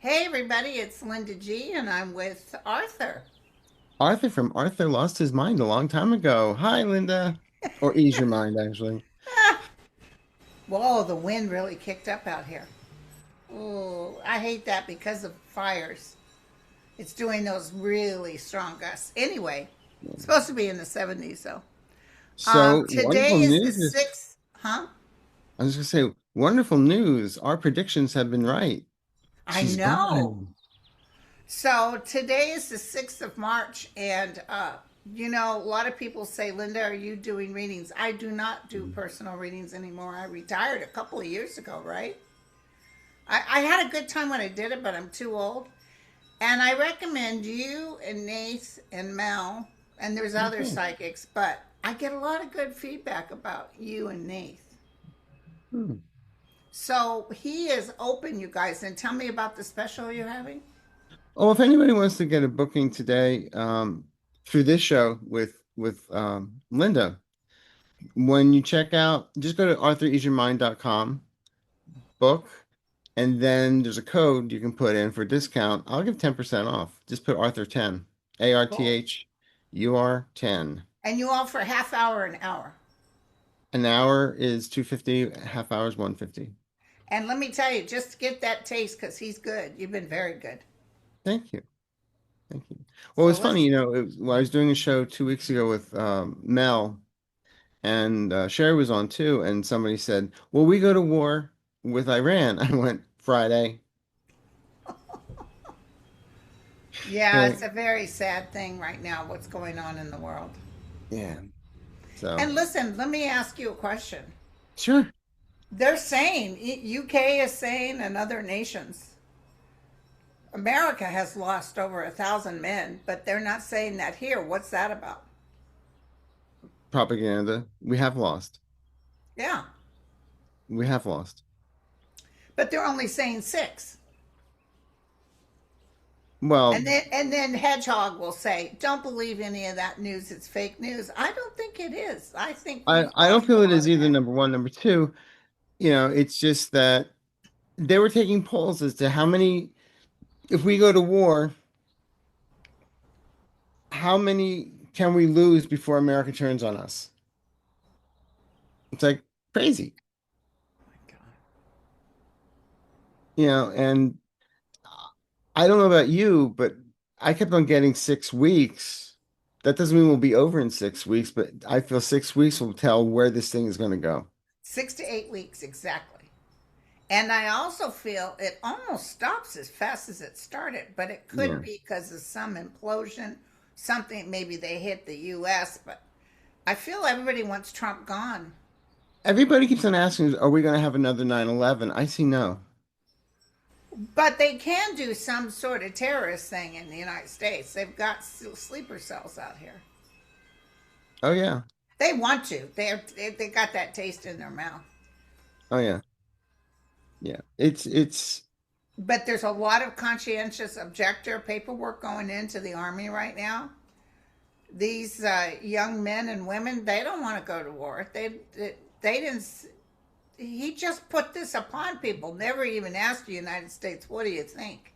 Hey everybody, it's Linda G and I'm with Arthur. Arthur from Arthur Lost His Mind a long time ago. Hi, Linda. Or Ease Your Mind, actually. Ah, whoa, the wind really kicked up out here. Oh, I hate that because of fires. It's doing those really strong gusts. Anyway, it's supposed to be in the 70s though. So, Today wonderful is the news is, 6th, huh? I was going to say, wonderful news. Our predictions have been right. I She's know. gone. So today is the 6th of March and a lot of people say, Linda, are you doing readings? I do not do personal readings anymore. I retired a couple of years ago, right? I had a good time when I did it, but I'm too old. And I recommend you and Nath and Mel, and there's other Okay. psychics, but I get a lot of good feedback about you and Nath. Hmm. So he is open, you guys, and tell me about the special you're having. Oh, if anybody wants to get a booking today, through this show with Linda, when you check out, just go to arthureaseyourmind.com, book, and then there's a code you can put in for discount. I'll give 10% off. Just put Arthur 10. Cool. ARTHUR 10. And you offer half hour an hour. An hour is 250, half hour is 150. And let me tell you, just get that taste because he's good. You've been very good. Thank you. Thank you. Well, it So was funny, let's, I was doing a show 2 weeks ago with Mel, and Sherry was on too, and somebody said, "Well, we go to war with Iran." I went, "Friday." yeah, Right. it's a very sad thing right now, what's going on in the world. Yeah. So, And listen, let me ask you a question. sure. They're saying, UK is saying, and other nations, America has lost over 1,000 men, but they're not saying that here. What's that about? Propaganda. We have lost. Yeah, We have lost. but they're only saying six. And Well, then Hedgehog will say, "Don't believe any of that news. It's fake news." I don't think it is. I think I we've I don't lost a feel it lot is of either men. number one, number two. It's just that they were taking polls as to how many, if we go to war, how many can we lose before America turns on us? It's like crazy, and I don't know about you, but I kept on getting 6 weeks. That doesn't mean we'll be over in 6 weeks, but I feel 6 weeks will tell where this thing is going to go. 6 to 8 weeks exactly. And I also feel it almost stops as fast as it started, but it could Yeah. be because of some implosion, something maybe they hit the US, but I feel everybody wants Trump gone. Everybody keeps on asking, are we going to have another 9/11? I see no. But they can do some sort of terrorist thing in the United States. They've got sleeper cells out here. Oh, yeah. They want to. They got that taste in their mouth. Oh, yeah. Yeah. It's But there's a lot of conscientious objector paperwork going into the army right now. These young men and women, they don't want to go to war. They didn't. He just put this upon people. Never even asked the United States, "What do you think?"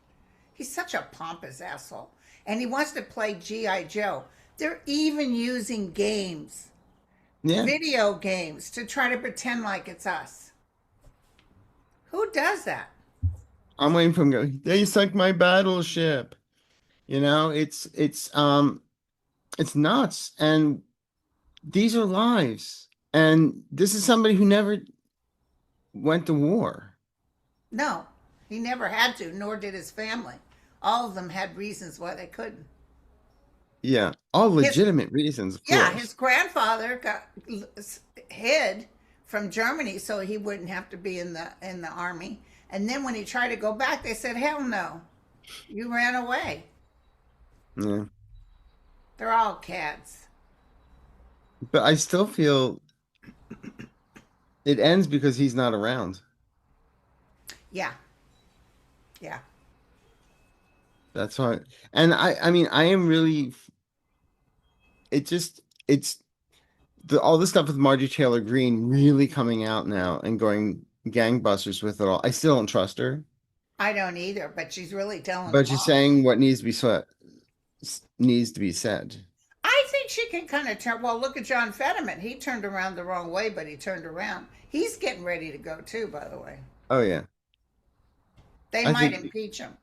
He's such a pompous asshole, and he wants to play GI Joe. They're even using games, yeah. video games, to try to pretend like it's us. Who does that? I'm waiting for him to go, they sunk my battleship. It's nuts. And these are lives. And this is somebody who never went to war. No, he never had to, nor did his family. All of them had reasons why they couldn't. Yeah. All His legitimate reasons, of Yeah, his course. grandfather got hid from Germany so he wouldn't have to be in the army. And then when he tried to go back, they said, "Hell no, you ran away." Yeah. They're all cats. But I still feel it ends because he's not around. Yeah, yeah. That's why. And I mean, I am really, it's all this stuff with Marjorie Taylor Greene really coming out now and going gangbusters with it all. I still don't trust her. I don't either, but she's really telling But them she's off. saying what needs to be said. I think she can kind of turn. Well, look at John Fetterman. He turned around the wrong way, but he turned around. He's getting ready to go too, by the way. Oh yeah. They I might think impeach him.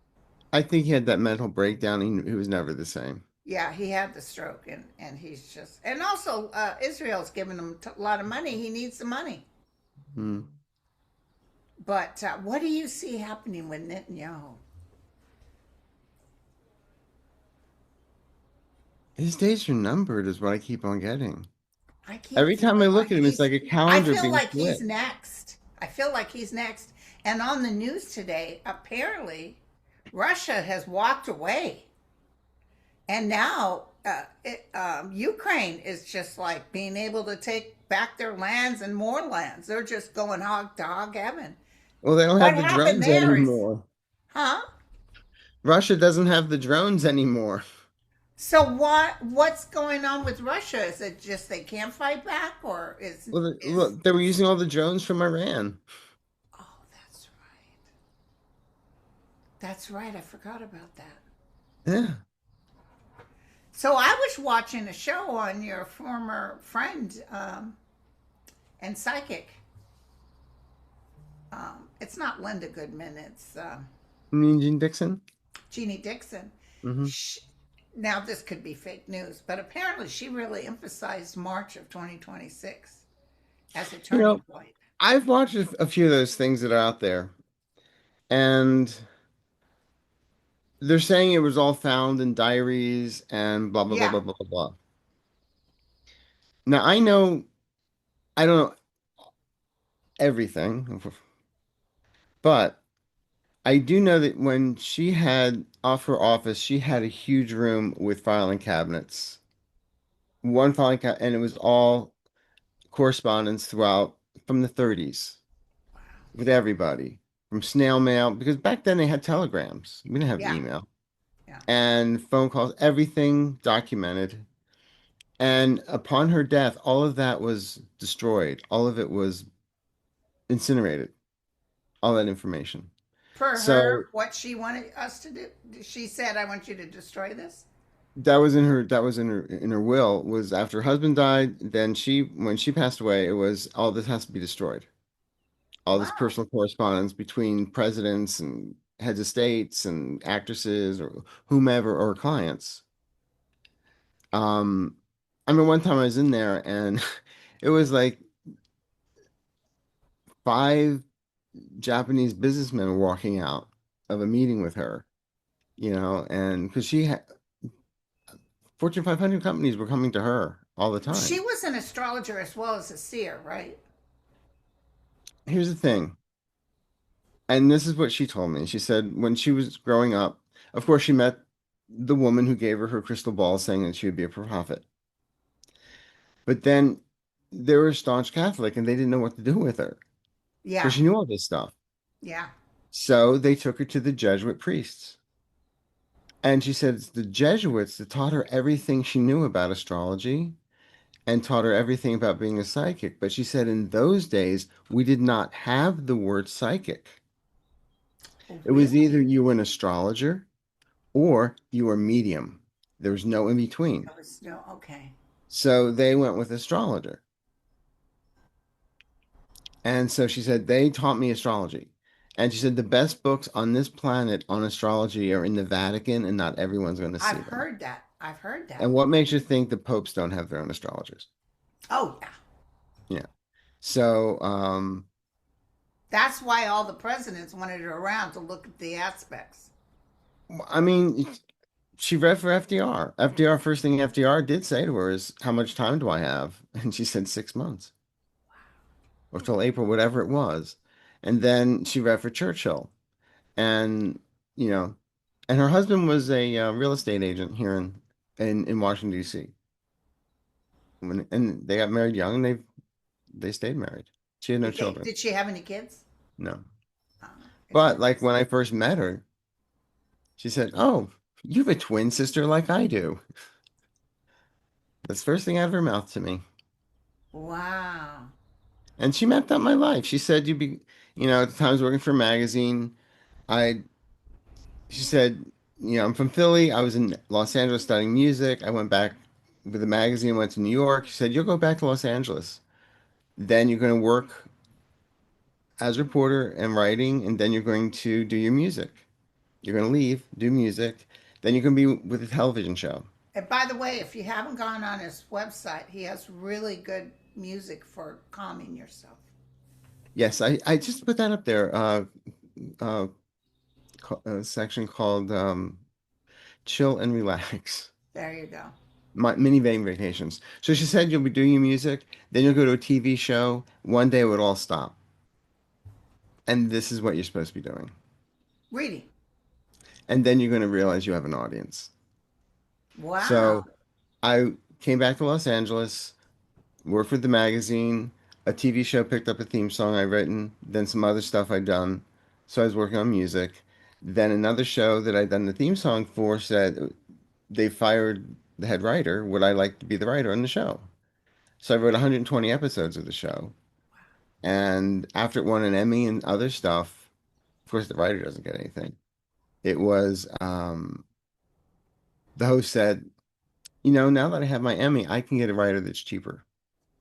I think he had that mental breakdown. He was never the same. Yeah, he had the stroke, and he's just. And also, Israel's giving him a lot of money. He needs the money. Hmm. But what do you see happening with Netanyahu? His days are numbered, is what I keep on getting. I keep Every time I feeling look like at him, it's he's. like a I calendar feel being like he's flipped. next. I feel like he's next. And on the news today, apparently, Russia has walked away, and now Ukraine is just like being able to take back their lands and more lands. They're just going hog to hog heaven. Well, they don't What have the happened drones there is, anymore. huh? Russia doesn't have the drones anymore. So what's going on with Russia? Is it just they can't fight back, or is Look, they were using all the drones from Iran. oh, that's right. That's right. I forgot about that. Yeah. So I was watching a show on your former friend and psychic. It's not Linda Goodman. It's You mean Jeane Dixon? Jeannie Dixon. Hmm. She, now this could be fake news, but apparently she really emphasized March of 2026 as a You turning know, point. I've watched a few of those things that are out there, and they're saying it was all found in diaries and blah blah blah Yeah, blah blah blah blah. Now I don't know everything, but I do know that when she had off her office, she had a huge room with filing cabinets. One filing cabinet, and it was all correspondence throughout from the 30s with everybody, from snail mail, because back then they had telegrams. We didn't have yeah, email. yeah. And phone calls, everything documented. And upon her death, all of that was destroyed. All of it was incinerated, all that information. For So her, what she wanted us to do, she said, "I want you to destroy this." that was in her will was after her husband died, then when she passed away, it was all this has to be destroyed. All this Wow. personal correspondence between presidents and heads of states and actresses or whomever or clients. Um, I mean, one time I was in there and it was like five Japanese businessmen were walking out of a meeting with her, and because she had Fortune 500 companies were coming to her all the She time. was an astrologer as well as a seer, right? Here's the thing, and this is what she told me. She said when she was growing up, of course, she met the woman who gave her crystal ball saying that she would be a prophet. But then they were a staunch Catholic and they didn't know what to do with her because Yeah, she knew all this stuff. yeah. So they took her to the Jesuit priests. And she said it's the Jesuits that taught her everything she knew about astrology and taught her everything about being a psychic. But she said in those days, we did not have the word psychic. Oh, It was either really? you were an astrologer or you were medium. There was no in between. That was no okay. So they went with astrologer. And so she said, they taught me astrology. And she said, the best books on this planet on astrology are in the Vatican, and not everyone's going to I've see them. heard that. I've heard that. And what makes you think the popes don't have their own astrologers? Oh, yeah. Yeah. So, That's why all the presidents wanted her around to look at the aspects. I mean, she read for FDR. FDR, first thing FDR did say to her is, how much time do I have? And she said 6 months or till April, whatever it was. And then she read for Churchill. And, you know, and her husband was a real estate agent here in Washington, D.C. And they got married young and they stayed married. She had no children. Did she have any kids? No. Uh, isn't But that like when I first met her, she said, "Oh, you have a twin sister like I do." That's the first thing out of her mouth to me. wow. And she mapped out my life. She said, at the time I was working for a magazine. I she said, I'm from Philly. I was in Los Angeles studying music. I went back with the magazine, went to New York. She said, you'll go back to Los Angeles. Then you're going to work as a reporter and writing, and then you're going to do your music. You're going to leave, do music. Then you're going to be with a television show. And by the way, if you haven't gone on his website, he has really good music for calming yourself. Yes, I just put that up there. Uh, a section called Chill and Relax. There you go. My minivan vacations. So she said you'll be doing your music, then you'll go to a TV show. One day it would all stop. And this is what you're supposed to be doing. Reading. And then you're going to realize you have an audience. Wow. So I came back to Los Angeles, worked for the magazine. A TV show picked up a theme song I'd written, then some other stuff I'd done. So I was working on music. Then another show that I'd done the theme song for said they fired the head writer. Would I like to be the writer on the show? So I wrote 120 episodes of the show. And after it won an Emmy and other stuff, of course, the writer doesn't get anything. It was, the host said, now that I have my Emmy, I can get a writer that's cheaper.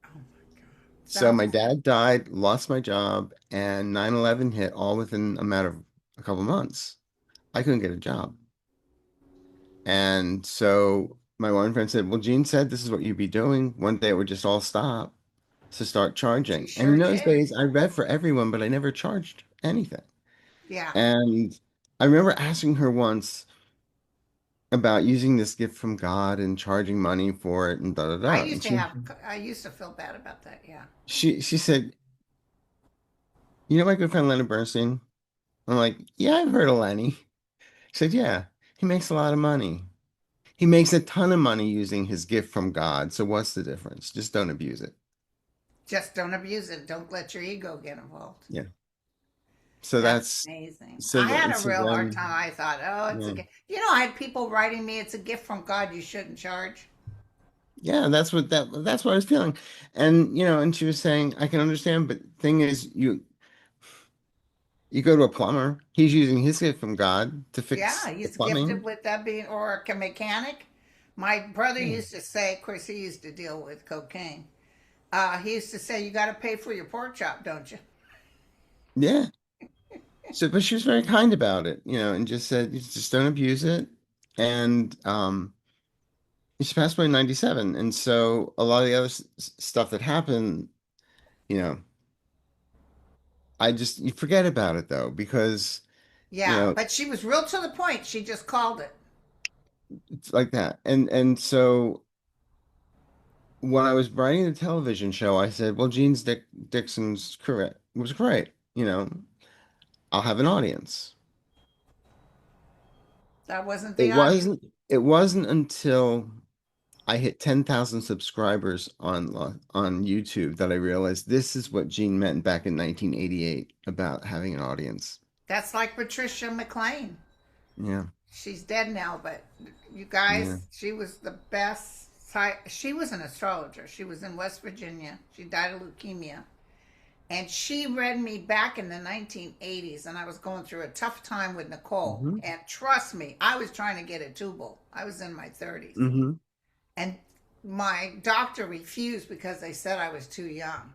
Oh my God. So my Sounds, dad died, lost my job, and 9/11 hit all within a matter of a couple months. I couldn't get a job. And so my one friend said, well, Jeane said this is what you'd be doing. One day it would just all stop. To start she charging. And sure in those did. days, I read for everyone, but I never charged anything. Yeah. And I remember asking her once about using this gift from God and charging money for it and da da I da. used And to have, I used to feel bad about that. Yeah. she said, my good friend Leonard Bernstein? I'm like, yeah, I've heard of Lenny. She said, yeah, he makes a lot of money. He makes a ton of money using his gift from God. So what's the difference? Just don't abuse it. Just don't abuse it. Don't let your ego get involved. Yeah. So That's that's amazing. so I had that a so real hard then time. I thought, oh, it's a yeah. gift. You know, I had people writing me, it's a gift from God. You shouldn't charge. Yeah, that's what I was feeling. And and she was saying, I can understand, but thing is you go to a plumber, he's using his gift from God to Yeah, fix the he's gifted plumbing. with that being, or a mechanic. My brother Yeah. used to say, of course, he used to deal with cocaine. He used to say, you got to pay for your pork chop, don't you? Yeah. So but she was very kind about it, and just said, "You just don't abuse it." And she passed away in 97. And so a lot of the other stuff that happened, you know, you forget about it though, because, you Yeah, know, but she was real to the point. She just called it. it's like that. And so when I was writing the television show, I said, well, Dixon's correct was great. I'll have an audience. That wasn't It the audience. wasn't it wasn't until I hit 10,000 subscribers on YouTube that I realized this is what Gene meant back in 1988 about having an audience. That's like Patricia McLean. Yeah, She's dead now, but you yeah. guys, she was the best. She was an astrologer. She was in West Virginia. She died of leukemia. And she read me back in the 1980s, and I was going through a tough time with Nicole. Hmm. And trust me, I was trying to get a tubal. I was in my 30s. Hmm. And my doctor refused because they said I was too young.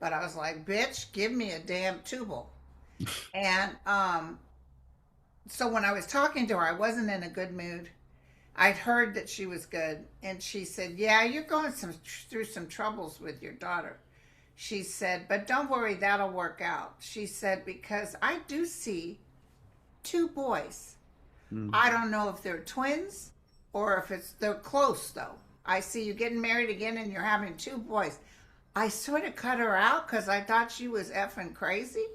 But I was like, bitch, give me a damn tubal. And so when I was talking to her, I wasn't in a good mood. I'd heard that she was good, and she said, "Yeah, you're going through some troubles with your daughter." She said, "But don't worry, that'll work out." She said, "Because I do see two boys. Mm. I don't know if they're twins or if they're close though. I see you getting married again, and you're having two boys." I sort of cut her out because I thought she was effing crazy.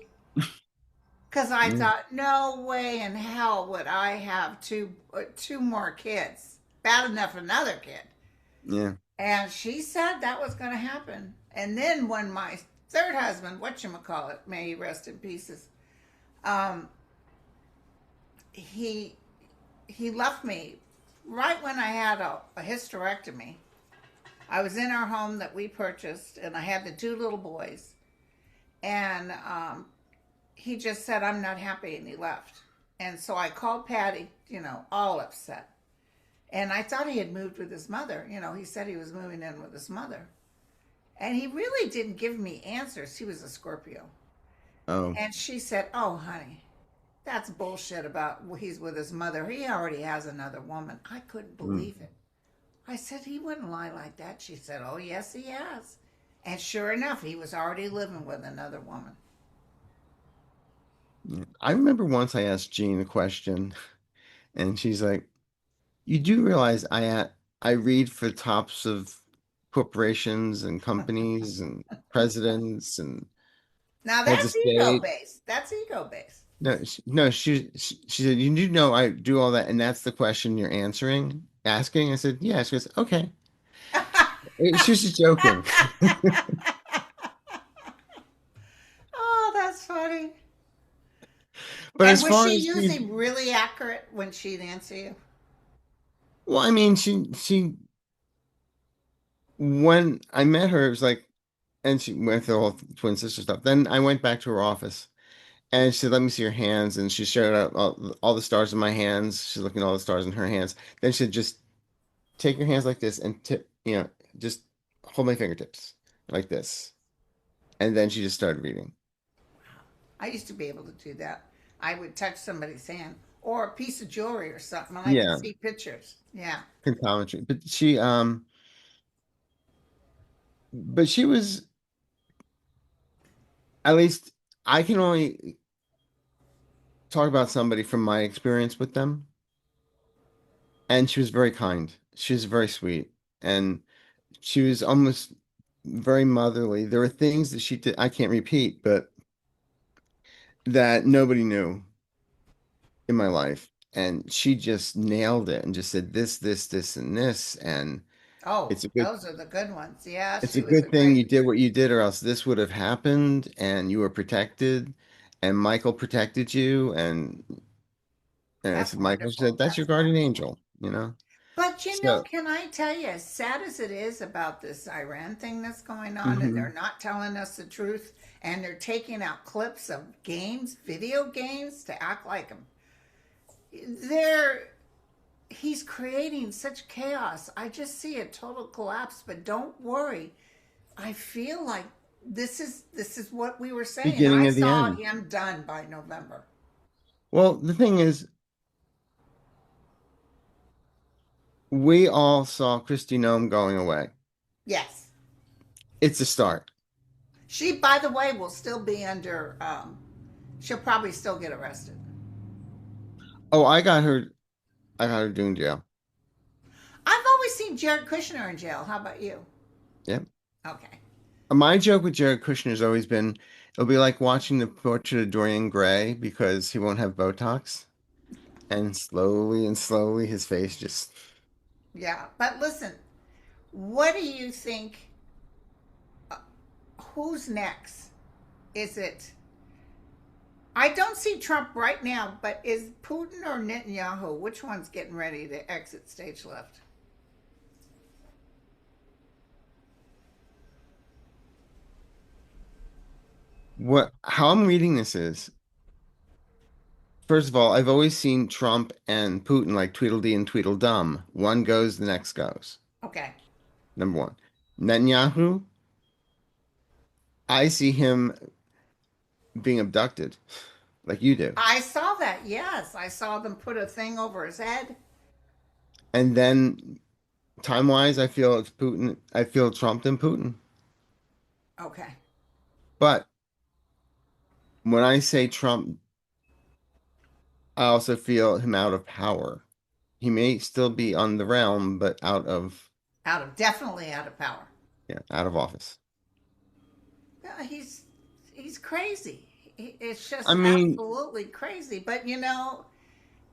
Because I Yeah, thought, no way in hell would I have two more kids. Bad enough another kid. yeah. And she said that was going to happen. And then when my third husband, whatchamacallit, may he rest in pieces, um, he he left me right when I had a hysterectomy. I was in our home that we purchased, and I had the two little boys. And he just said, I'm not happy, and he left. And so I called Patty, all upset. And I thought he had moved with his mother. He said he was moving in with his mother. And he really didn't give me answers. He was a Scorpio. Oh, And she said, Oh, honey, that's bullshit about he's with his mother. He already has another woman. I couldn't mm. believe it. I said, He wouldn't lie like that. She said, Oh, yes, he has. And sure enough, he was already living with another woman. Yeah. I remember once I asked Jeane a question, and she's like, "You do realize I read for tops of corporations and companies and presidents and Now heads of that's ego state." based. That's ego based. No, she said, "You do know I do all that, and that's the question you're asking." I said, "Yeah." She goes, "Okay." She was just joking. Oh, that's funny. But And as was far she as usually really accurate when she'd answer you? well, I mean, she when I met her, it was like, and she went through the whole twin sister stuff. Then I went back to her office, and she said, "Let me see your hands." And she showed up all the stars in my hands. She's looking at all the stars in her hands. Then she said, "Just take your hands like this and tip, just hold my fingertips like this." And then she just started reading. I used to be able to do that. I would touch somebody's hand or a piece of jewelry or something, and I could Yeah, see pictures. Yeah. contometry. But she was, at least I can only talk about somebody from my experience with them. And she was very kind. She was very sweet. And she was almost very motherly. There were things that she did I can't repeat, but that nobody knew in my life. And she just nailed it and just said this, and this. And Oh, it's a good those are the good ones. Yeah, it's she a was a good thing great. you did what you did, or else this would have happened and you were protected and Michael protected you. And I That's said, Michael wonderful. said, that's your That's guardian wonderful. angel. But So can I tell you, as sad as it is about this Iran thing that's going on, and they're mhm. not telling us the truth, and they're taking out clips of games, video games, to act like them, they're he's creating such chaos. I just see a total collapse. But don't worry, I feel like this is what we were saying. Beginning I of the saw end. him done by November. Well, the thing is, we all saw Kristi Noem going away. Yes, It's a start. she, by the way, will still be under. She'll probably still get arrested. Oh, I got her doing jail. I've always seen Jared Kushner in jail. How about you? Yep. Okay. My joke with Jared Kushner has always been it'll be like watching the portrait of Dorian Gray because he won't have Botox. And slowly and slowly his face just Yeah, but listen, what do you think? Who's next? Is it? I don't see Trump right now, but is Putin or Netanyahu? Which one's getting ready to exit stage left? what how I'm reading this is first of all, I've always seen Trump and Putin like Tweedledee and Tweedledum. One goes, the next goes. Okay. Number one. Netanyahu, I see him being abducted, like you do. I saw that. Yes, I saw them put a thing over his head. And then time-wise, I feel it's Putin. I feel Trump and Putin. Okay. But when I say Trump, I also feel him out of power. He may still be on the realm, but Definitely out of power. out of office. Yeah, he's crazy. It's I just mean, absolutely crazy. But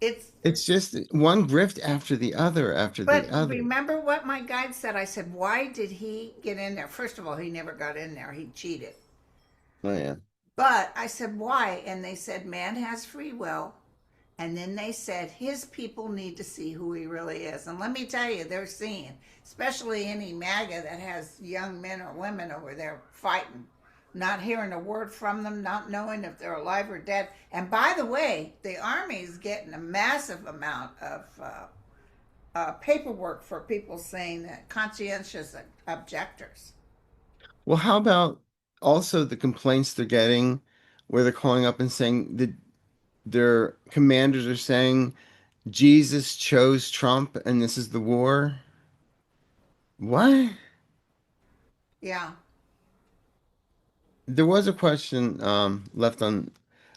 it's it's just one grift after the other after the but other. remember what my guide said? I said, why did he get in there? First of all, he never got in there. He cheated. Oh yeah. But I said, why? And they said, man has free will. And then they said, his people need to see who he really is. And let me tell you, they're seeing, especially any MAGA that has young men or women over there fighting. not hearing a word from them, not knowing if they're alive or dead. And by the way, the Army is getting a massive amount of paperwork for people saying that conscientious objectors. Well, how about also the complaints they're getting where they're calling up and saying that their commanders are saying Jesus chose Trump and this is the war? What? Yeah. There was a question left on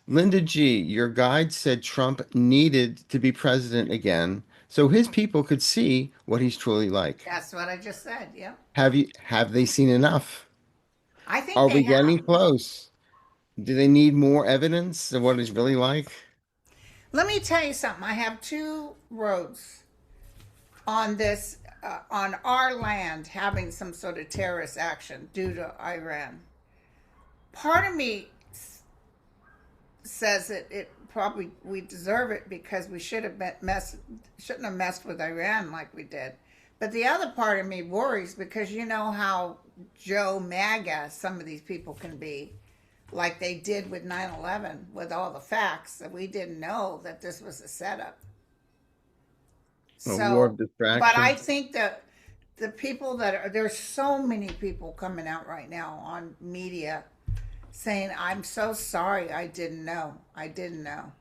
Linda G. Your guide said Trump needed to be president again so his people could see what he's truly like. That's what I just said. Yeah. Have they seen enough? I think Are they we have. getting close? Do they need more evidence of what he's really like? Let me tell you something. I have two roads on this, on our land having some sort of terrorist action due to Iran. Part of me says that it probably we deserve it because we shouldn't have messed with Iran like we did. But the other part of me worries because you know how Joe MAGA some of these people can be, like they did with 9/11 with all the facts that we didn't know that this was a setup. A war So, of but I distraction. think that the people that are there's so many people coming out right now on media saying, I'm so sorry, I didn't know. I didn't know.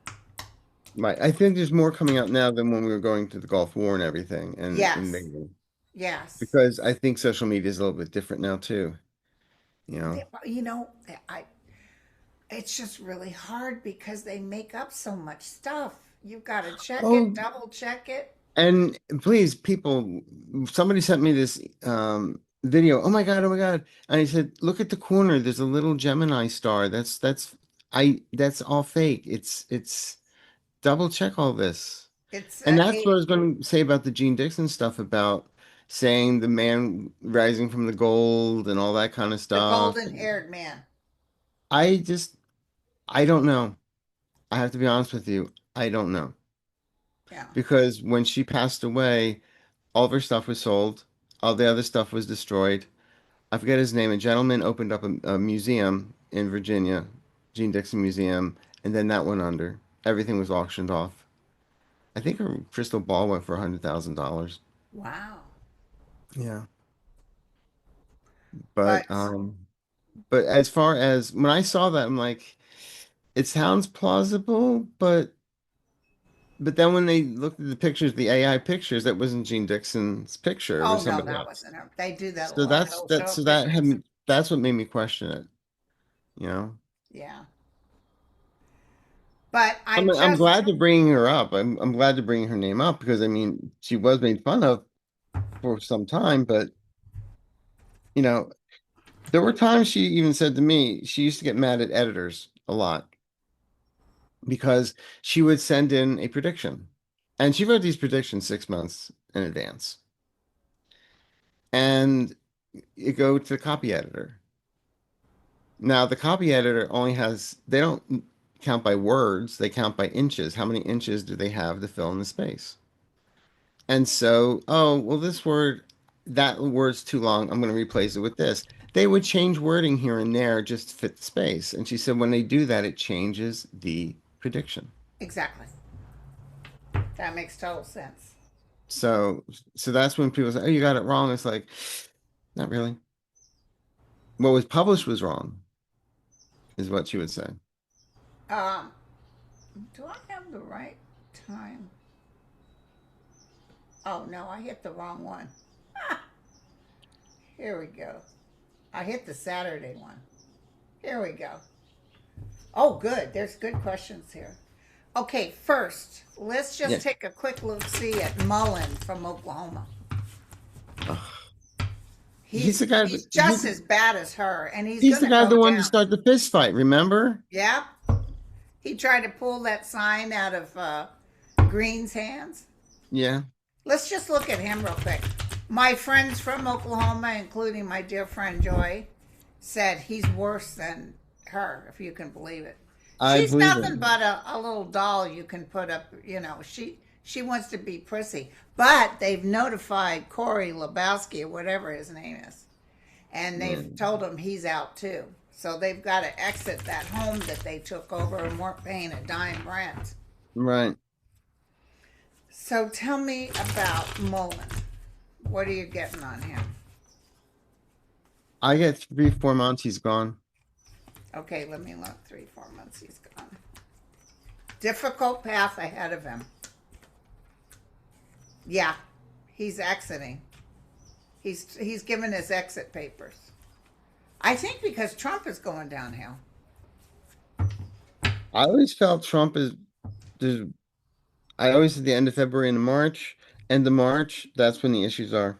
Right. I think there's more coming out now than when we were going to the Gulf War and everything and Yes. invading. Yes. Because I think social media is a little bit different now too. You know. You know, I it's just really hard because they make up so much stuff. You've got to check it, Oh, double check it. and please, people, somebody sent me this video. Oh my God, oh my God. And I said, look at the corner. There's a little Gemini star. That's all fake. It's double check all this. It's And that's what I was going to say about the Jeane Dixon stuff about saying the man rising from the gold and all that kind of the stuff. golden haired man. I just, I don't know. I have to be honest with you. I don't know. Yeah. Because when she passed away, all of her stuff was sold. All the other stuff was destroyed. I forget his name. A gentleman opened up a museum in Virginia, Jeane Dixon Museum, and then that went under. Everything was auctioned off. I think her crystal ball went for $100,000. Wow. Yeah. But But but as far as when I saw that, I'm like, it sounds plausible, but then when they looked at the pictures, the AI pictures, that wasn't Jeane Dixon's picture. It oh was no, somebody that else. wasn't her. They do that a So lot. that's They'll that. show So that pictures. had that's what made me question it. You know, Yeah. But I I'm just glad to bringing her up. I'm glad to bring her name up because I mean she was made fun of for some time, but you know there were times she even said to me she used to get mad at editors a lot because she would send in a prediction, and she wrote these predictions 6 months in advance, and you go to the copy editor. Now the copy editor only has they don't count by words, they count by inches. How many inches do they have to fill in the space? And so, oh, well, that word's too long. I'm going to replace it with this. They would change wording here and there just to fit the space. And she said when they do that, it changes the prediction. exactly. That makes total sense. So, so that's when people say, oh, you got it wrong. It's like, not really. What was published was wrong, is what she would say. Um, do I have the right time? Oh no, I hit the wrong one. Here we go. I hit the Saturday one. Here we go. Oh, good. There's good questions here. Okay, first, let's Yeah. just take a quick look see at Mullin from Oklahoma. Ugh. He's He's the guy, he's just as bad as her, and he's he's the gonna guy go that wanted to down. start the fist fight, remember? Yep. He tried to pull that sign out of Green's hands. Yeah. Let's just look at him real quick. My friends from Oklahoma, including my dear friend Joy, said he's worse than her, if you can believe it. I She's believe it. nothing but a little doll you can put up, you know. She wants to be prissy. But they've notified Corey Lebowski or whatever his name is. And Yeah. they've told him he's out too. So they've got to exit that home that they took over and weren't paying a dime rent. Right. So tell me about Mullin. What are you getting on him? I get 3, 4 months. He's gone. Okay, let me look. 3, 4 months he's gone. Difficult path ahead of him. Yeah, he's exiting. He's given his exit papers. I think because Trump is going downhill. I always felt Trump is there's I always at the end of February and March, end of March, that's when the issues are.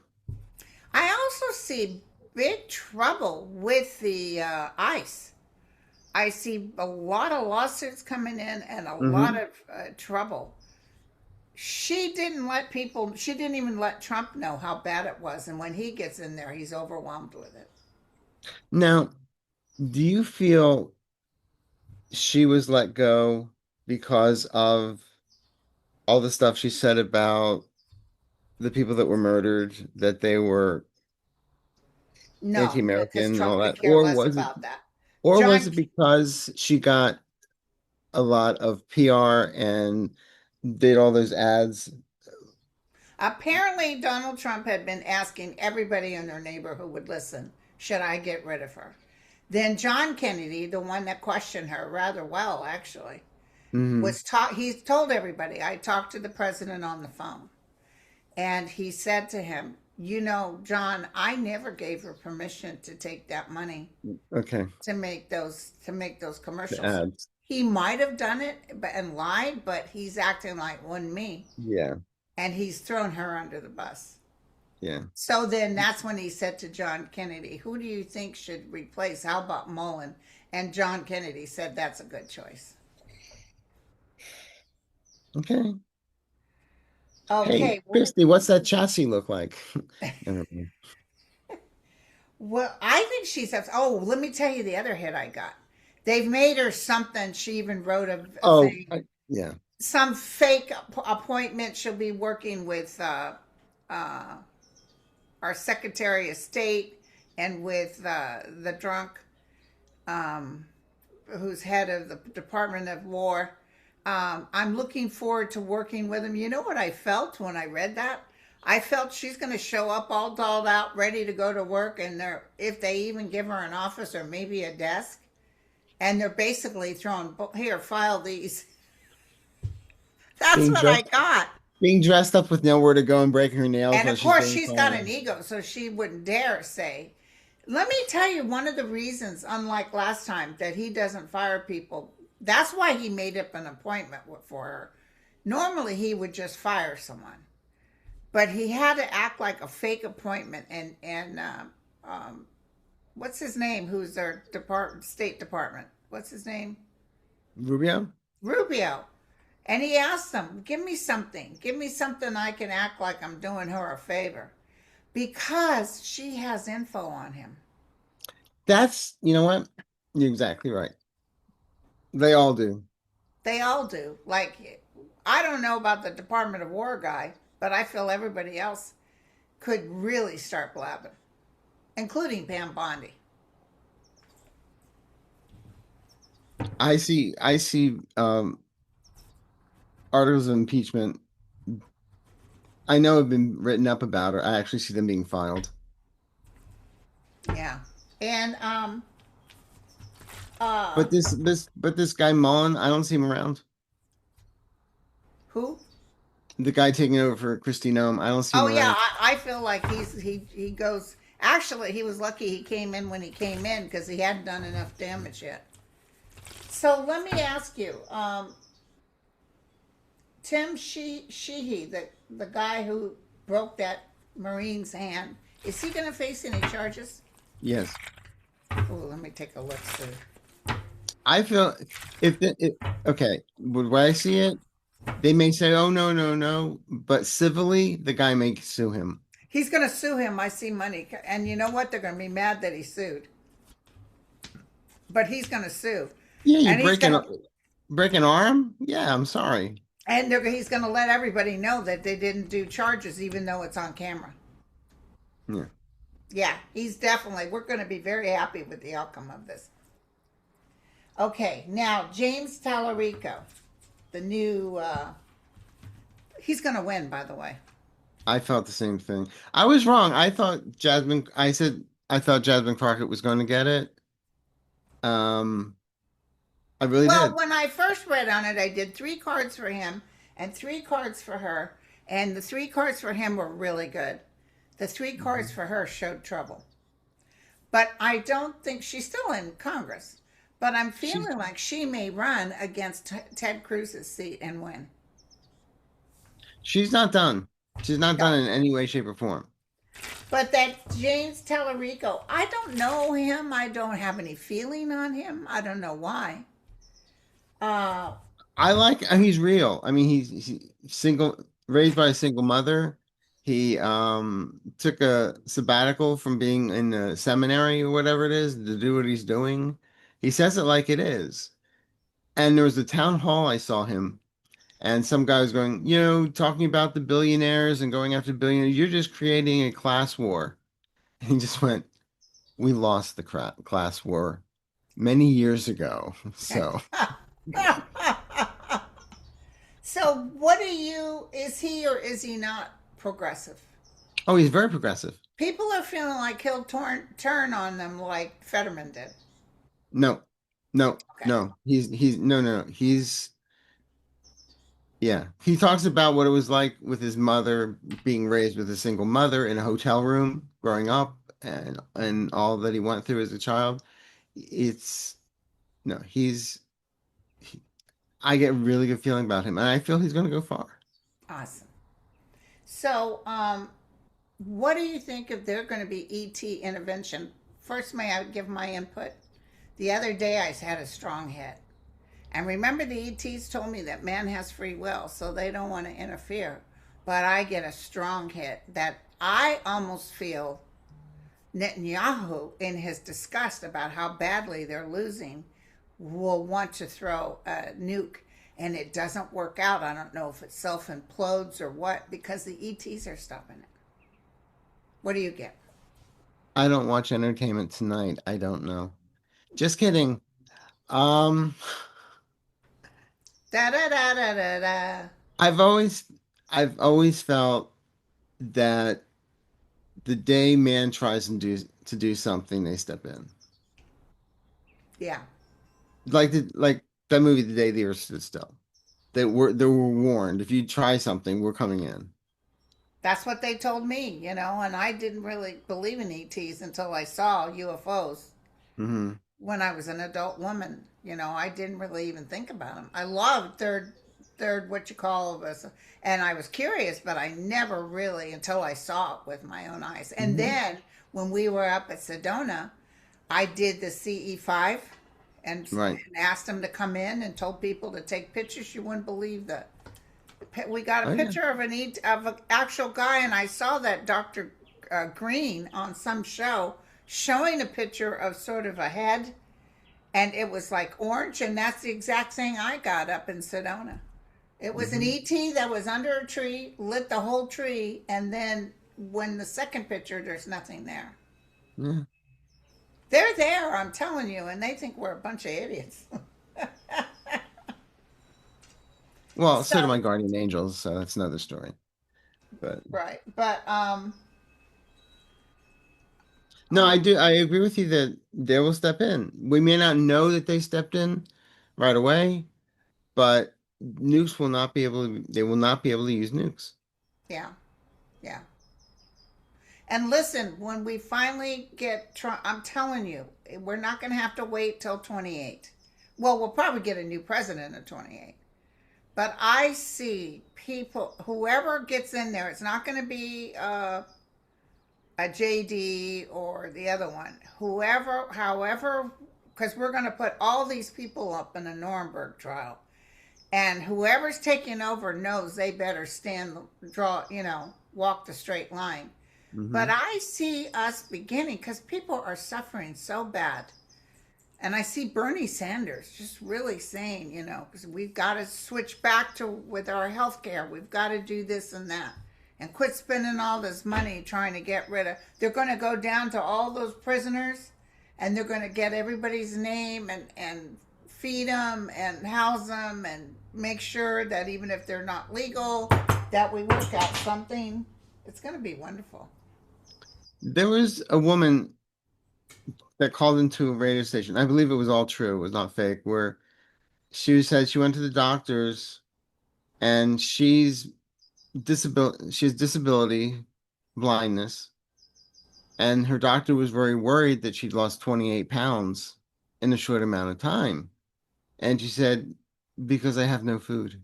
I also see big trouble with the ICE. I see a lot of lawsuits coming in and a lot Hmm. of trouble. She didn't even let Trump know how bad it was. And when he gets in there, he's overwhelmed with it. Now, do you feel she was let go because of all the stuff she said about the people that were murdered, that they were No, anti-American because and all Trump could that? care less about that. Or was John, it because she got a lot of PR and did all those ads? apparently, Donald Trump had been asking everybody in their neighborhood who would listen, should I get rid of her? Then John Kennedy, the one that questioned her rather well, actually, Hmm. he's told everybody, I talked to the president on the phone. And he said to him, you know, John, I never gave her permission to take that money Okay, to make those the commercials. ads. He might have done it and lied, but he's acting like one me, Yeah, and he's thrown her under the bus. yeah. So then that's when he said to John Kennedy, who do you think should replace? How about Mullin? And John Kennedy said that's a good choice. Okay. Hey, Okay, Christy, what's that chassis look like? Never mind. well, I think she's. Oh, let me tell you the other hit I got. They've made her something. She even wrote a Oh, thing. yeah. Some fake appointment. She'll be working with uh, our Secretary of State and with the drunk um, who's head of the Department of War. I'm looking forward to working with him. You know what I felt when I read that? I felt she's going to show up all dolled out, ready to go to work, and if they even give her an office or maybe a desk, and they're basically throwing here, file these. That's Being what I dressed got. being dressed up with nowhere to go and breaking her nails And while of she's course, being she's got followed. an ego, so she wouldn't dare say. Let me tell you one of the reasons, unlike last time, that he doesn't fire people. That's why he made up an appointment for her. Normally, he would just fire someone, but he had to act like a fake appointment. Um, what's his name? Who's their State Department? What's his name? Rubio? Rubio. And he asked them, give me something. Give me something I can act like I'm doing her a favor. Because she has info on him. You know what? You're exactly right. They all do. They all do. Like, I don't know about the Department of War guy, but I feel everybody else could really start blabbing, including Pam Bondi. I see articles of impeachment. I know have been written up about her. I actually see them being filed. Yeah. And But this guy Mullin, I don't see him around. who? The guy taking over for Christy Nome, I don't see him Oh yeah, around. I feel like he goes. Actually, he was lucky he came in when he came in because he hadn't done enough damage yet. So let me ask you, Tim Sheehy, the guy who broke that Marine's hand, is he going to face any charges? Yes. Oh, let me take a look. See. I feel if okay, would where I see it, they may say, "Oh no, no, no," but civilly, the guy may sue him. He's going to sue him. I see money, and you know what? They're going to be mad that he sued, but he's going to sue, Yeah, you and he's going to break an arm? Yeah, I'm sorry. he's going to let everybody know that they didn't do charges, even though it's on camera. Yeah. Yeah, he's definitely. We're going to be very happy with the outcome of this. Okay, now James Tallarico, the new, he's going to win, by the way. I felt the same thing. I was wrong. I said I thought Jasmine Crockett was going to get it. Um, I really Well, did. when I first read on it, I did three cards for him and three cards for her, and the three cards for him were really good. The three cards Mhm. for her showed trouble. But I don't think she's still in Congress. But I'm She's feeling like she may run against Ted Cruz's seat and win. she's not done. She's not No. done in any way, shape, or form. But that James Tellerico, I don't know him. I don't have any feeling on him. I don't know why. Uh, He's real. I mean, he's single, raised by a single mother. He took a sabbatical from being in the seminary or whatever it is to do what he's doing. He says it like it is. And there was a town hall I saw him, and some guy was going, talking about the billionaires and going after billionaires. You're just creating a class war. And he just went, we lost the class war many years ago. So, so, what do you, is he or is he not progressive? oh, he's very progressive. People are feeling like he'll turn on them like Fetterman did. No, no, Okay. no. He's no, no, no. Yeah. He talks about what it was like with his mother being raised with a single mother in a hotel room growing up and all that he went through as a child. It's no, he, I get a really good feeling about him, and I feel he's going to go far. Awesome. So, what do you think if they're going to be ET intervention? First, may I give my input? The other day, I had a strong hit. And remember, the ETs told me that man has free will, so they don't want to interfere. But I get a strong hit that I almost feel Netanyahu, in his disgust about how badly they're losing, will want to throw a nuke. And it doesn't work out. I don't know if it self implodes or what, because the ETs are stopping it. What do you get? I don't watch Entertainment Tonight. I don't know. Just kidding. Um, Da da da da da da. I've always I've always felt that the day man tries to do something, they step in. Yeah, Like that movie, The Day the Earth Stood Still. They were warned, if you try something, we're coming in. that's what they told me. And I didn't really believe in ETs until I saw UFOs Hmm. when I was an adult woman. I didn't really even think about them. I loved third, what you call of us, and I was curious, but I never really until I saw it with my own eyes. And Hmm. then when we were up at Sedona, I did the CE5 and Right. asked them to come in and told people to take pictures. You wouldn't believe that. We got a Oh yeah. picture of an actual guy, and I saw that Dr. Green on some show showing a picture of sort of a head, and it was like orange, and that's the exact thing I got up in Sedona. It was an Hmm. ET that was under a tree, lit the whole tree, and then when the second picture, there's nothing there. Yeah. They're there, I'm telling you, and they think we're a bunch of idiots. Well, so do my So, guardian angels, so that's another story. But right, but no, I um, do. I agree with you that they will step in. We may not know that they stepped in right away, but nukes will not be able to. They will not be able to use nukes. yeah, yeah. And listen, when we finally get Trump, I'm telling you, we're not going to have to wait till 28. Well, we'll probably get a new president at 28. But I see people, whoever gets in there, it's not going to be a JD or the other one. Whoever, however, because we're going to put all these people up in a Nuremberg trial. And whoever's taking over knows they better walk the straight line. But Hmm. I see us beginning because people are suffering so bad. And I see Bernie Sanders just really saying, because we've got to switch back to with our health care. We've got to do this and that. And quit spending all this money trying to get rid of. They're going to go down to all those prisoners and they're going to get everybody's name and feed them and house them and make sure that even if they're not legal, that we work out something. It's going to be wonderful. There was a woman that called into a radio station. I believe it was all true. It was not fake. Where she said she went to the doctors and she has disability, blindness, and her doctor was very worried that she'd lost 28 pounds in a short amount of time. And she said, because I have no food.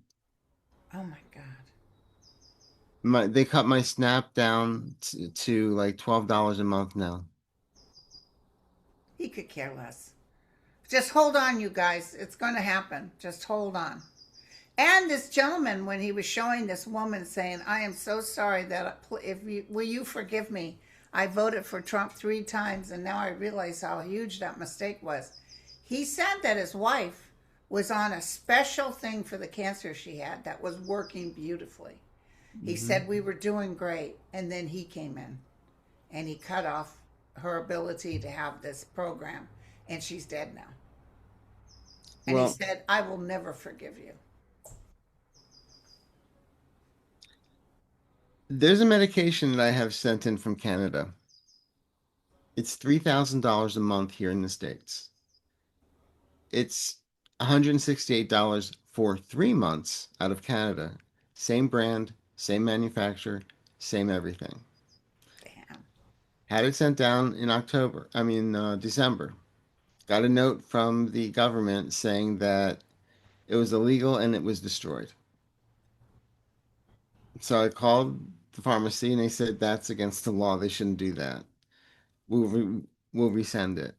Oh my God. They cut my SNAP down to like $12 a month now. He could care less. Just hold on, you guys. It's going to happen. Just hold on. And this gentleman, when he was showing this woman saying, I am so sorry that if you will you forgive me? I voted for Trump 3 times and now I realize how huge that mistake was. He said that his wife was on a special thing for the cancer she had that was working beautifully. He Hmm. said we were doing great. And then he came in and he cut off her ability to have this program. And she's dead now. And he Well, said, I will never forgive you. there's a medication that I have sent in from Canada. It's $3,000 a month here in the States. It's $168 for 3 months out of Canada. Same brand, same manufacturer, same everything. Damn. Had it sent down in December. Got a note from the government saying that it was illegal and it was destroyed. So I called the pharmacy and they said that's against the law. They shouldn't do that. We'll resend it.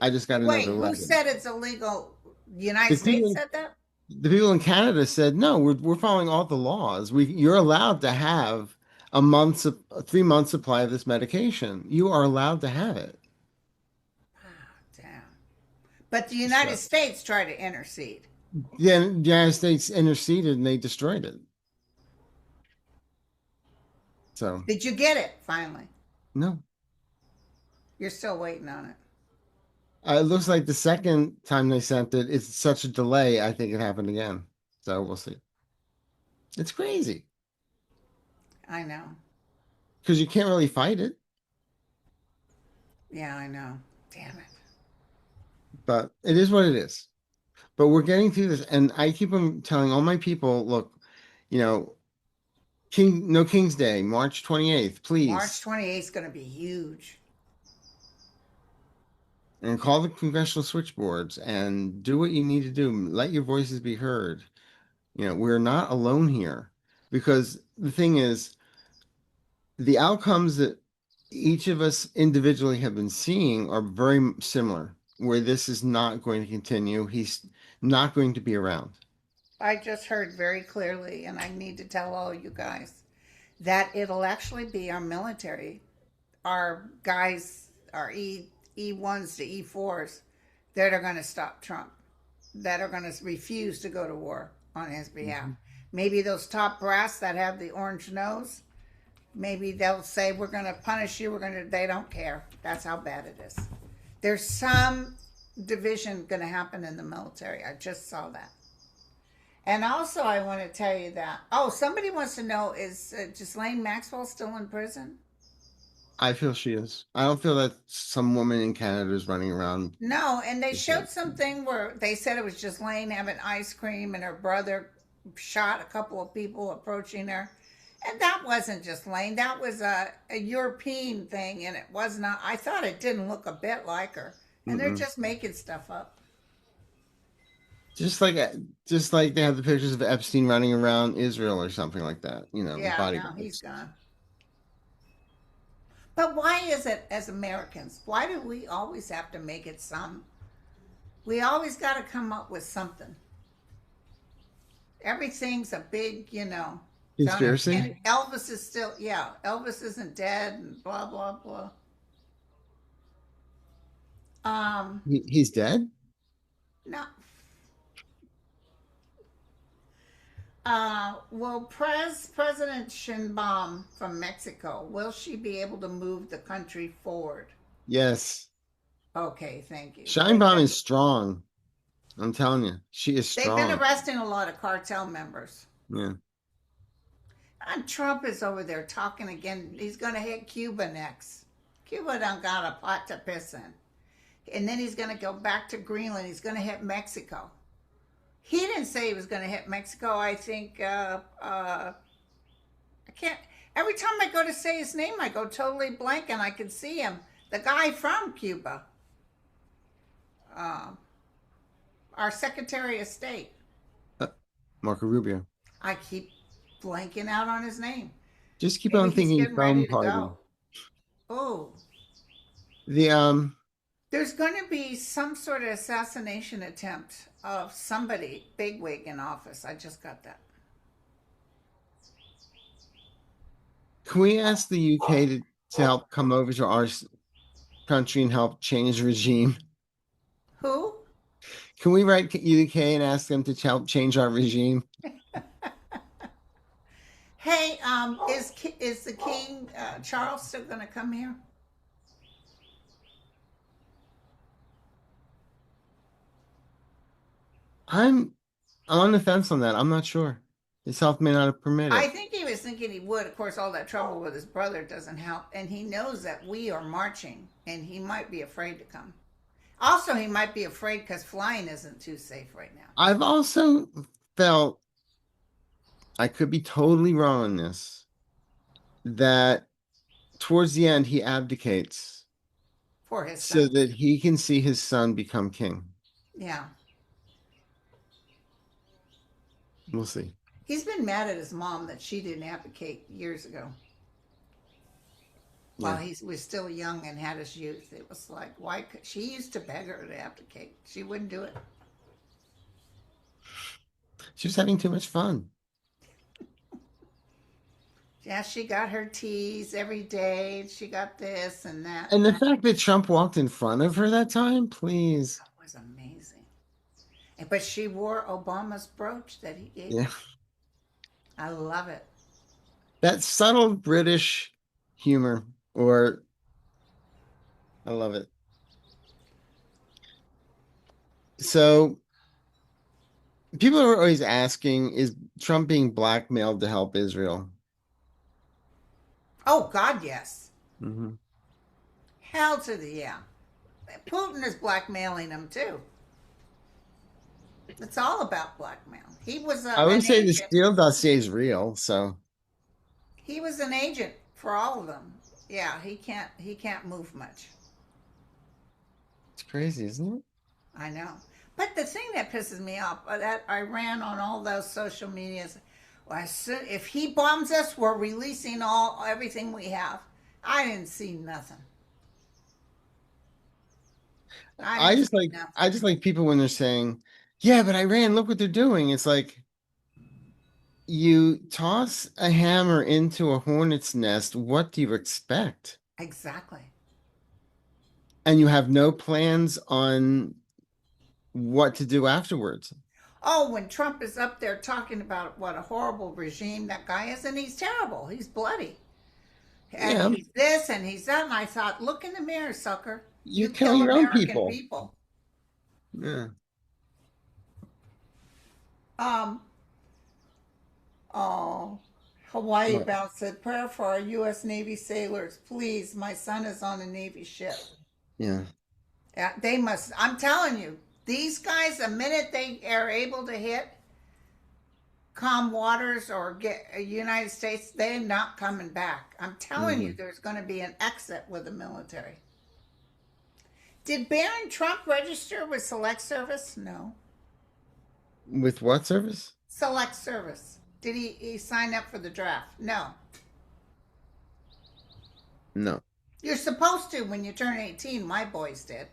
I just got Wait, another who letter. said it's illegal? The United The States people said that? the people in Canada said, no, we're following all the laws. You're allowed to have a 3 month supply of this medication. You are allowed to have it. Ah, damn. But the United So States tried to intercede. then the United States interceded and they destroyed it. So Did you get it finally? no. You're still waiting on it. It looks like the second time they sent it, it's such a delay. I think it happened again. So we'll see. It's crazy I know. because you can't really fight it, Yeah, I know. Damn it. but it is what it is. But we're getting through this, and I keep on telling all my people, look, you know, no King's Day, March 28th, March please, 28th is going to be huge. and call the congressional switchboards and do what you need to do. Let your voices be heard. We're not alone here because the thing is, the outcomes that each of us individually have been seeing are very similar, where this is not going to continue. He's not going to be around. I just heard very clearly, and I need to tell all you guys that it'll actually be our military, our guys, our E1s to E4s that are going to stop Trump, that are going to refuse to go to war on his behalf. Mhm. Maybe those top brass that have the orange nose, maybe they'll say, we're going to punish you. They don't care. That's how bad it is. There's some division going to happen in the military. I just saw that. And also, I want to tell you that. Oh, somebody wants to know, is Ghislaine Maxwell still in prison? I feel she is. I don't feel that some woman in Canada is running around. No, and they showed something where they said it was Ghislaine having ice cream and her brother shot a couple of people approaching her. And that wasn't Ghislaine. That was a European thing, and it was not. I thought it didn't look a bit like her. And they're Mm-mm. just making stuff up. Just like just like they have the pictures of Epstein running around Israel or something like that, with Yeah, no, he's bodyguards. gone. But why is it, as Americans, why do we always have to make it some? We always got to come up with something. Everything's a big, John F. Conspiracy? Kennedy. Elvis is still, yeah, Elvis isn't dead and blah, blah, blah. Um, He's dead? no. Will President Shinbom from Mexico, will she be able to move the country forward? Yes. Okay, thank you. Scheinbaum is strong. I'm telling you, she is They've been strong. arresting a lot of cartel members. Yeah. And Trump is over there talking again. He's going to hit Cuba next. Cuba done got a pot to piss in. And then he's going to go back to Greenland. He's going to hit Mexico. He didn't say he was going to hit Mexico. I think, I can't, every time I go to say his name, I go totally blank and I can see him. The guy from Cuba, uh, our Secretary of State. Uh, Marco Rubio. I keep blanking out on his name. Just keep Maybe on he's thinking getting foam ready to party. go. Oh, The there's going to be some sort of assassination attempt of somebody bigwig in office. I just got that. can we ask the UK to help come over to our country and help change the regime? Who? Can we write UK and ask them to help change our regime? Hey, is the King Charles still going to come here? I'm I'm on the fence on that. I'm not sure. His health may not permit I it. think he was thinking he would. Of course, all that trouble with his brother doesn't help, and he knows that we are marching, and he might be afraid to come. Also, he might be afraid because flying isn't too safe right now. I've also felt, I could be totally wrong on this, that towards the end he abdicates For his so son. that he can see his son become king. Yeah. We'll see. He's been mad at his mom that she didn't advocate years ago while Yeah. he was still young and had his youth. It was like, why? She used to beg her to abdicate. She wouldn't do it. She was having too much fun. Yeah, she got her teas every day. She got this and that And and the that. fact that Trump walked in front of her that time, please. That was amazing. But she wore Obama's brooch that he gave Yeah. her. I love it. That subtle British humor, or I love it. So people are always asking, is Trump being blackmailed to help Israel? Oh, God, yes. Hmm. Hell to the yeah. Putin is blackmailing him too. It's all about blackmail. He was I an would say the agent. Steele dossier is real, so He was an agent for all of them. Yeah, he can't move much. it's crazy, isn't it? I know. But the thing that pisses me off that I ran on all those social medias was if he bombs us, we're releasing all everything we have. I didn't see nothing. I I didn't just see like nothing. I just like people when they're saying, "Yeah, but Iran, look what they're doing." It's like you toss a hammer into a hornet's nest, what do you expect? Exactly. And you have no plans on what to do afterwards. Oh, when Trump is up there talking about what a horrible regime that guy is, and he's terrible. He's bloody. And Yeah, he's this and he's that. And I thought, look in the mirror, sucker. you You kill kill your own American people. people. Yeah. Um, oh, Hawaii What? Bounce said, prayer for our U.S. Navy sailors. Please, my son is on a Navy ship. Yeah. Yeah, they must, I'm telling you, these guys, the minute they are able to hit calm waters or get United States, they're not coming back. I'm telling you, Hmm. there's going to be an exit with the military. Did Barron Trump register with Select Service? No. With what service? Select Service. Did he sign up for the draft? No. No. You're supposed to when you turn 18. My boys did.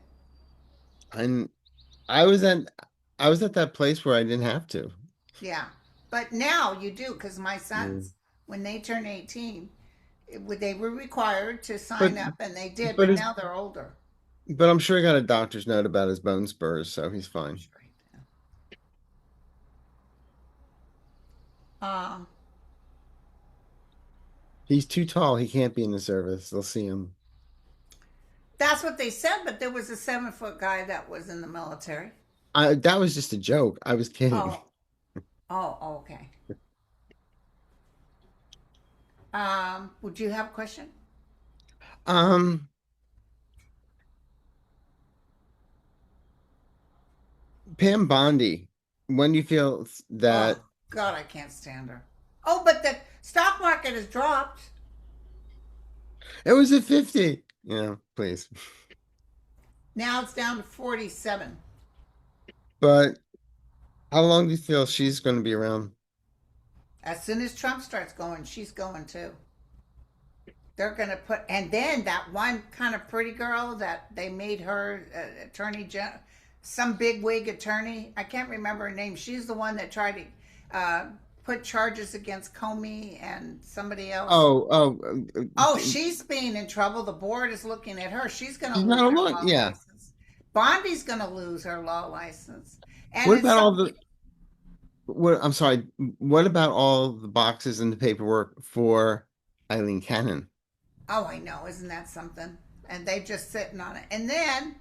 I'm I was at I was at that place where I didn't have to. Yeah. But now you do because my Yeah. sons, when they turn 18, they were required to But sign up and they did, but but it's now they're older. but I'm sure he got a doctor's note about his bone spurs, so he's I'm fine. sure he did. Uh, He's too tall. He can't be in the service. They'll see him. That's what they said, but there was a 7 foot guy that was in the military. That was just a joke. I was kidding. Oh, okay. Would you have a question? Um, Pam Bondi, when do you feel that Oh, God, I can't stand her. Oh, but the stock market has dropped. it was at 50? Please. Now it's down to 47. But how long do you feel she's going to be around? As soon as Trump starts going, she's going too. They're going to put, and then that one kind of pretty girl that they made her attorney general, some big wig attorney. I can't remember her name. She's the one that tried to put charges against Comey and somebody else. Oh, oh, Oh, she's being in trouble. The board is looking at her. She's going to she's lose not a her lot. law Yeah. license. Bondi's going to lose her law license. And What it's about all so, the I'm sorry, what about all the boxes and the paperwork for Eileen Cannon? oh, I know. Isn't that something? And they just sitting on it. And then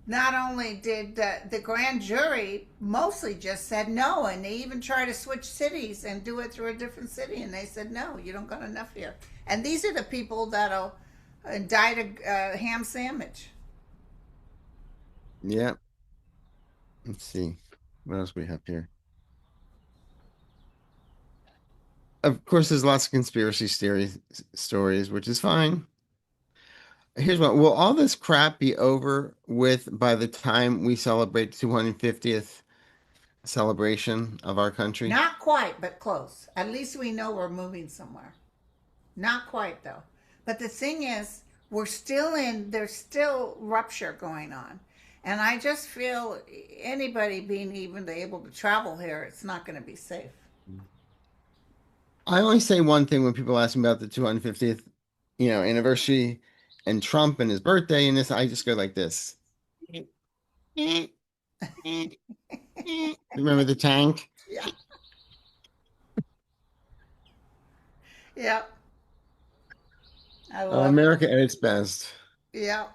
not only did the grand jury mostly just said no, and they even tried to switch cities and do it through a different city, and they said no, you don't got enough here. And these are the people that'll indict a ham sandwich. Yeah. Let's see. What else we have here? Of course, there's lots of conspiracy stories, which is fine. Here's one. Will all this crap be over with by the time we celebrate the 250th celebration of our country? Not quite, but close. At least we know we're moving somewhere. Not quite though. But the thing is, there's still rupture going on. And I just feel anybody being even able to travel here, it's not going to be safe. I only say one thing when people ask me about the 250th, anniversary and Trump and his birthday and this. I just go like this. Remember the tank? Yeah. Yeah. I love it. America at its best. Yeah.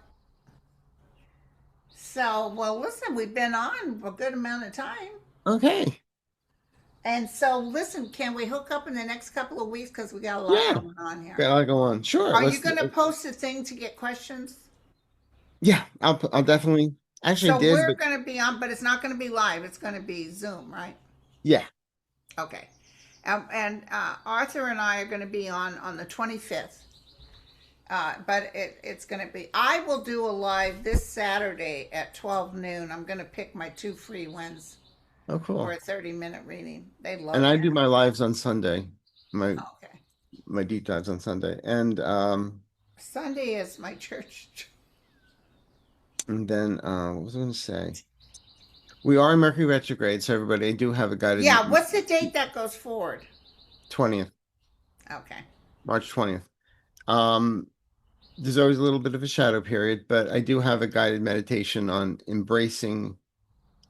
So, well, listen, we've been on a good amount of time. Okay. And so, listen, can we hook up in the next couple of weeks? Because we got a lot Yeah. going on here. Okay, I'll go on. Sure. Are you going to post a thing to get questions? Yeah, I'll definitely actually So did, we're but going to be on, but it's not going to be live. It's going to be Zoom, right? yeah. Okay. And Arthur and I are going to be on the 25th. But it's going to be, I will do a live this Saturday at 12 noon. I'm going to pick my two free ones Oh, for cool. a 30-minute reading. They And love I that. do my lives on Sunday, my Oh, okay. my deep dives on Sunday, and Sunday is my church. then what was I going to say? We are in Mercury retrograde, so everybody, I do have a guided Yeah, what's the date that goes forward? 20th, Okay. March 20th. Um, there's always a little bit of a shadow period, but I do have a guided meditation on embracing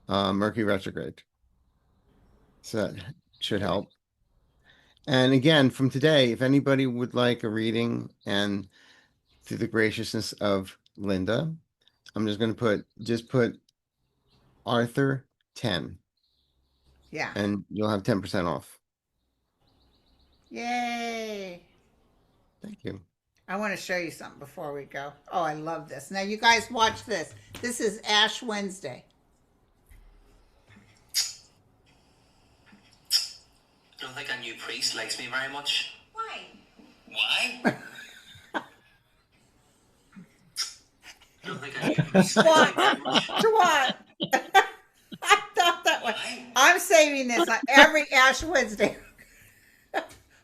Mercury retrograde. So that should Okay. help. And again, from today, if anybody would like a reading and through the graciousness of Linda, I'm just going to put Arthur 10 Yeah. and you'll have 10% off. Yay. Thank you. I want to show you something before we go. Oh, I love this. Now, you guys watch this. This is Ash Wednesday. I don't think a new priest likes me very much. Why? Why? I don't think a new priest likes me What? very much. What? I thought that way. Why? I'm saving this on every Ash Wednesday.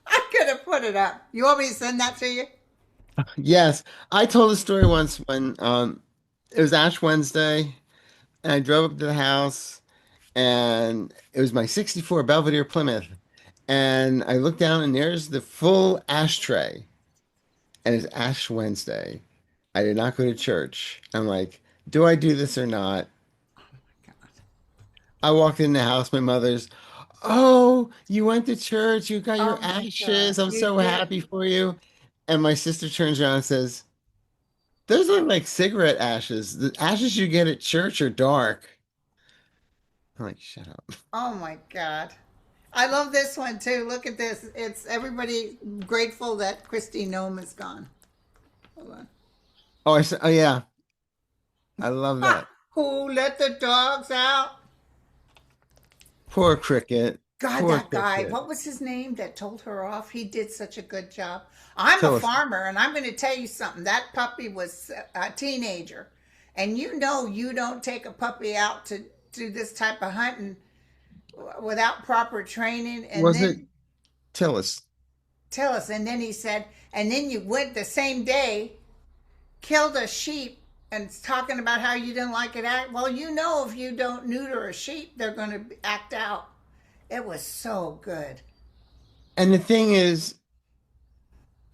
I'm gonna put it up. You want me to send that to you? Yes, I told a story once when it was Ash Wednesday and I drove up to the house and it was my 64 Belvedere Plymouth and I looked down and there's the full ashtray and it's Ash Wednesday. I did not go to church. I'm like, do I do this or not? God. I walked in the house, my mother's, oh, you went to church, you got Oh your my God. ashes. I'm You so did. happy for you. And my sister turns around and says, Those look like cigarette ashes. The ashes you get at church are dark. I'm like, shut up. Oh my God. I love this one too. Look at this. It's everybody grateful that Christy Nome is gone. Hold on. Oh yeah. I love Ha! that. Who let the dogs out? Poor Cricket. God, Poor that guy, Cricket. what was his name that told her off? He did such a good job. I'm a Tell us. farmer, and I'm going to tell you something. That puppy was a teenager. And you know you don't take a puppy out to do this type of hunting without proper training. And Was it then Tillis? tell us, and then he said, and then you went the same day, killed a sheep, and it's talking about how you didn't like it act. Well, you know, if you don't neuter a sheep, they're going to act out. It was so good. And the thing is,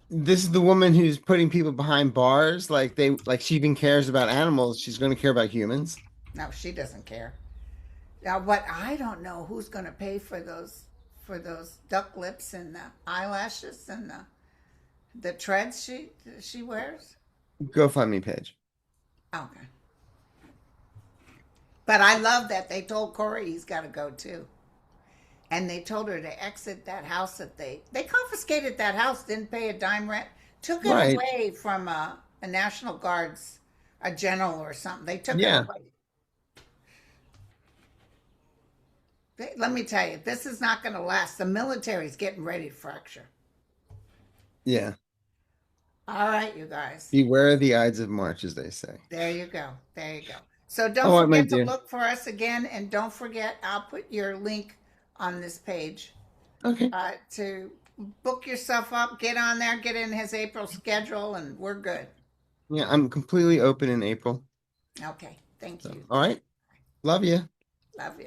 this is the woman who's putting people behind bars. Like she even cares about animals. She's going to care about humans. No, she doesn't care. Now, what I don't know who's going to pay for those duck lips and the eyelashes and the treads she wears. GoFundMe page. Okay, but I love that they told Corey he's got to go too, and they told her to exit that house that they confiscated that house, didn't pay a dime rent, took it Right. away from a National Guard's a general or something. They took it Yeah. away. Let me tell you, this is not going to last. The military's getting ready to fracture. Yeah. All right, you guys. Beware the Ides of March, as they say. There you go. There you go. So don't All right, my forget to dear. look for us again, and don't forget, I'll put your link on this page Okay. to book yourself up, get on there, get in his April schedule, and we're good. Yeah, I'm completely open in April. Okay. Thank So, you. all right. Love you. Love you.